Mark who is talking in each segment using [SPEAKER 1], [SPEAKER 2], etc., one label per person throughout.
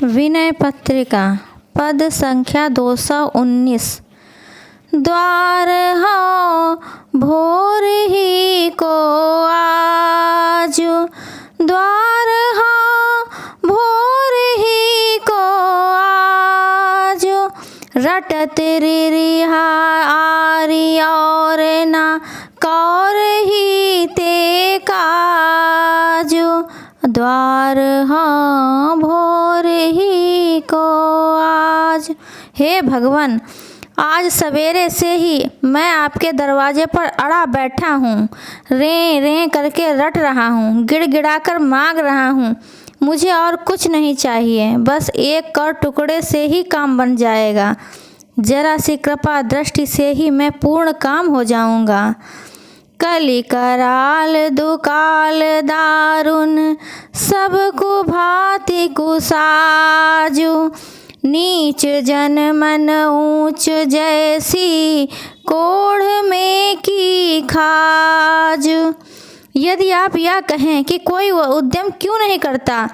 [SPEAKER 1] विनय पत्रिका पद संख्या 219। द्वार हो भोर ही को आज, द्वार हो भोर ही को आज, रटत रिहा आरी और ना कौर ही ते काज, द्वार हो भोर ही को आज। हे भगवान, आज सवेरे से ही मैं आपके दरवाजे पर अड़ा बैठा हूँ, रे रे करके रट रहा हूँ, गिड़गिड़ा कर मांग रहा हूँ। मुझे और कुछ नहीं चाहिए, बस एक कर टुकड़े से ही काम बन जाएगा। जरा सी कृपा दृष्टि से ही मैं पूर्ण काम हो जाऊँगा। कली कराल दुकाल दारुण, सबको भांति कुसाजु, नीच जन मन ऊंच जैसी, कोढ़ में की खाज। यदि आप यह कहें कि कोई वह उद्यम क्यों नहीं करता,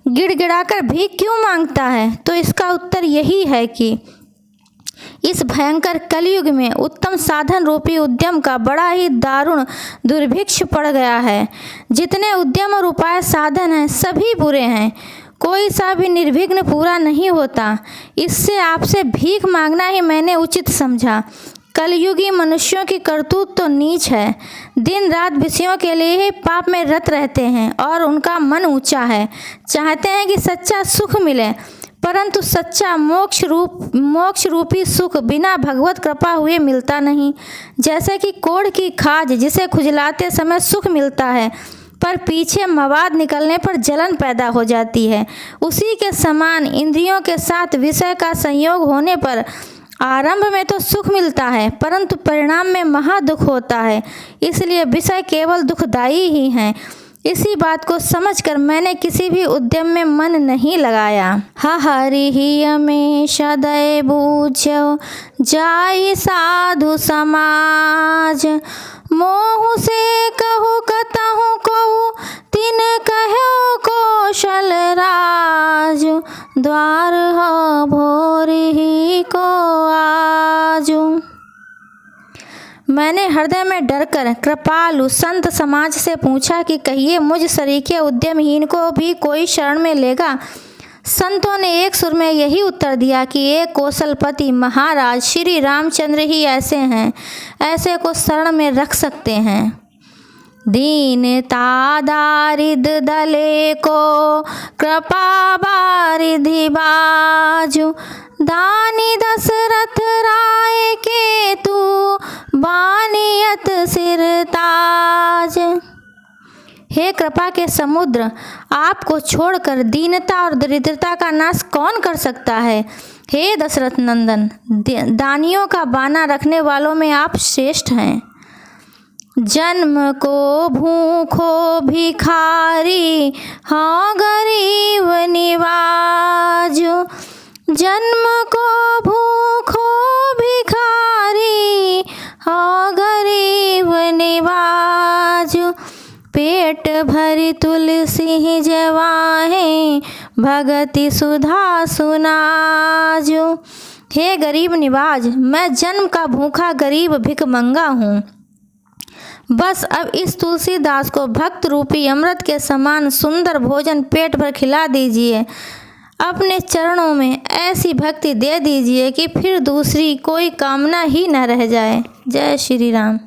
[SPEAKER 1] गिड़गिड़ाकर भीख क्यों मांगता है, तो इसका उत्तर यही है कि इस भयंकर कलयुग में उत्तम साधन रूपी उद्यम का बड़ा ही दारुण दुर्भिक्ष पड़ गया है। जितने उद्यम और उपाय साधन हैं सभी बुरे हैं, कोई सा भी निर्विघ्न पूरा नहीं होता। इससे आपसे भीख मांगना ही मैंने उचित समझा। कलयुगी मनुष्यों की करतूत तो नीच है, दिन रात विषयों के लिए ही पाप में रत रहते हैं और उनका मन ऊंचा है। चाहते हैं कि सच्चा सुख मिले, परंतु सच्चा मोक्ष रूपी सुख बिना भगवत कृपा हुए मिलता नहीं। जैसे कि कोढ़ की खाज, जिसे खुजलाते समय सुख मिलता है पर पीछे मवाद निकलने पर जलन पैदा हो जाती है, उसी के समान इंद्रियों के साथ विषय का संयोग होने पर आरंभ में तो सुख मिलता है, परंतु परिणाम में महा दुख होता है। इसलिए विषय केवल दुखदायी ही हैं। इसी बात को समझकर मैंने किसी भी उद्यम में मन नहीं लगाया। हरि ही में सदै बूझो जाई साधु समाज, मोह से कहू कतहु कहू तिन कहो कौशल राज, द्वार हो भोर ही को आजू। मैंने हृदय में डरकर कृपालु संत समाज से पूछा कि कहिए मुझ सरीखे उद्यमहीन को भी कोई शरण में लेगा। संतों ने एक सुर में यही उत्तर दिया कि एक कौशलपति महाराज श्री रामचंद्र ही ऐसे हैं, ऐसे को शरण में रख सकते हैं। दीनता दारिद दले को कृपा बारिधि बाजू, दानी दशरथ राय के तू बानियत सिरताज। हे कृपा के समुद्र, आपको छोड़कर दीनता और दरिद्रता का नाश कौन कर सकता है। हे दशरथ नंदन, दानियों का बाना रखने वालों में आप श्रेष्ठ हैं। जन्म को भूखो भिखारी, हाँ गरीब निवाज, जन्म को भूखो भिखारी, हाँ गरीब निवाज, पेट भरी तुलसी जवाहें, भगति सुधा सुनाजो। हे गरीब निवाज, मैं जन्म का भूखा गरीब भिखमंगा हूँ। बस अब इस तुलसीदास को भक्त रूपी अमृत के समान सुंदर भोजन पेट भर खिला दीजिए। अपने चरणों में ऐसी भक्ति दे दीजिए कि फिर दूसरी कोई कामना ही न रह जाए। जय श्री राम।